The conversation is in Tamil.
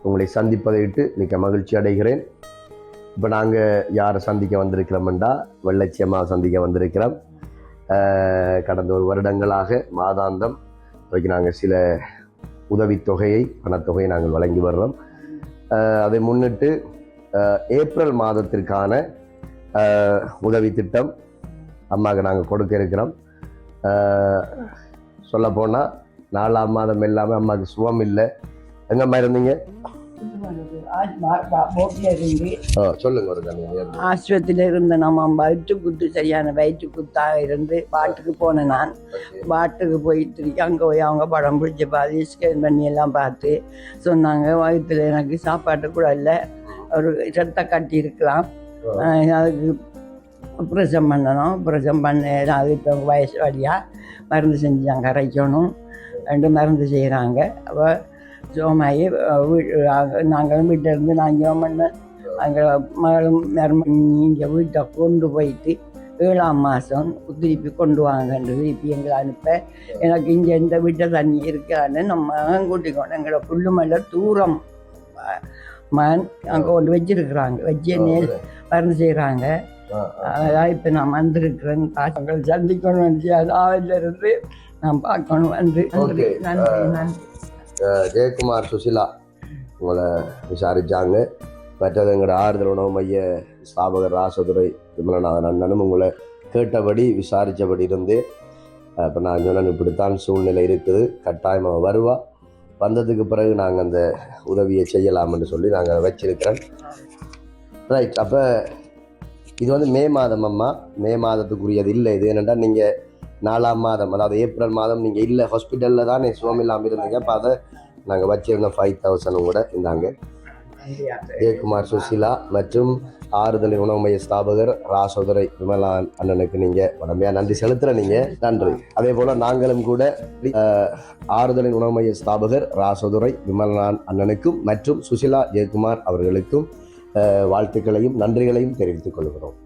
உங்களை சந்திப்பதையிட்டு மிக்க மகிழ்ச்சி அடைகிறேன். இப்போ நாங்கள் யாரை சந்திக்க வந்திருக்கிறோம்டா, வெள்ளச்சியம்மா சந்திக்க வந்திருக்கிறோம். கடந்த ஒரு வருடங்களாக மாதாந்தம் அதுக்கு நாங்கள் சில உதவித்தொகையை பணத்தொகையை நாங்கள் வழங்கி வர்றோம். அதை முன்னிட்டு ஏப்ரல் மாதத்திற்கான உதவி திட்டம் அம்மாவுக்கு நாங்கள் கொடுக்க இருக்கிறோம். சொல்லப்போனால் 4ஆம் மாதம் எல்லாமே அம்மாவுக்கு சுகம் இல்லை. எங்கம்மா இருந்தீங்க? சொல்லுங்க. ஒரு ஆஸ்பத்திரியில் இருந்த நம்ம வயிற்று குத்து சரியான வயிற்று குத்தாக இருந்து பாட்டுக்கு போனேன். நான் பாட்டுக்கு போய் திருப்பி அங்கே போய் அவங்க படம் பிடிச்ச பார்த்து ஸ்கேன் பண்ணி எல்லாம் பார்த்து சொன்னாங்க, வயிற்றுல எனக்கு சாப்பாட்டு கூட இல்லை, ஒரு ரத்த கட்டி இருக்கலாம், அதுக்கு ஆப்ரேஷன் பண்ணணும். ஆப்ரேஷன் பண்ண அது இப்போ வயசு வழியாக மருந்து செஞ்சாங்க, கரைக்கணும் 2 மருந்து செய்கிறாங்க. அப்போ ஜோமாயி நாங்களும் வீட்டிலேருந்து நான் ஜோம் பண்ணேன். அங்கே மகளும் இங்கே வீட்டை கொண்டு போயிட்டு 7ஆம் மாதம் திருப்பி கொண்டு வாங்கன்னு திருப்பி எங்களை அனுப்ப, எனக்கு இங்கே எந்த வீட்டை தண்ணி இருக்கான்னு நம்ம கூட்டிக்கணும். எங்களோட புல்லுமல்ல தூரம் அங்கே கொண்டு வச்சிருக்கிறாங்க, வச்சு மருந்து செய்கிறாங்க. அதான் இப்போ நான் வந்திருக்கிறேன். அவங்களை சந்திக்கணும், ஆவிலிருந்து நான் பார்க்கணும் வந்து. நன்றி நன்றி நன்றி. ஜெயக்குமார் சுசிலா உங்களை விசாரித்தாங்க. மற்றது எங்களோட ஆறுதல் உணவு மைய ஸ்தாபகர் ராசதுரை விமலநாதன் அண்ணனும் உங்களை கேட்டபடி விசாரித்தபடி இருந்து இப்போ நான் சொன்னேன், இப்படித்தான் சூழ்நிலை இருக்குது, கட்டாயமாக வருவா, வந்ததுக்கு பிறகு நாங்கள் அந்த உதவியை செய்யலாம்னு சொல்லி நாங்கள் வச்சிருக்கிறோம். ரைட். அப்போ இது வந்து மே மாதம் அம்மா, மே மாதத்துக்குரியது இல்லை. இது என்னென்னா நீங்கள் 4ஆம் மாதம், அதாவது ஏப்ரல் மாதம் நீங்கள் இல்லை, ஹாஸ்பிட்டலில் தான் சுகம் இல்லாமல் இருந்தீங்க. அப்போ அதை நாங்கள் வச்சிருந்தோம் 5000 கூட இருந்தாங்க. ஜெயக்குமார் சுசிலா மற்றும் ஆறுதலின் உணவு மைய ஸ்தாபகர் ராசோதரை விமலா அண்ணனுக்கு நீங்கள் உடம்பையாக நன்றி செலுத்துகிற நீங்கள் நன்றி. அதே போல் நாங்களும் கூட ஆறுதலின் உணவு மைய ஸ்தாபகர் ராசோதுரை விமலா அண்ணனுக்கும் மற்றும் சுசிலா ஜெயக்குமார் அவர்களுக்கும் வாழ்த்துக்களையும் நன்றிகளையும் தெரிவித்துக் கொள்கிறோம்.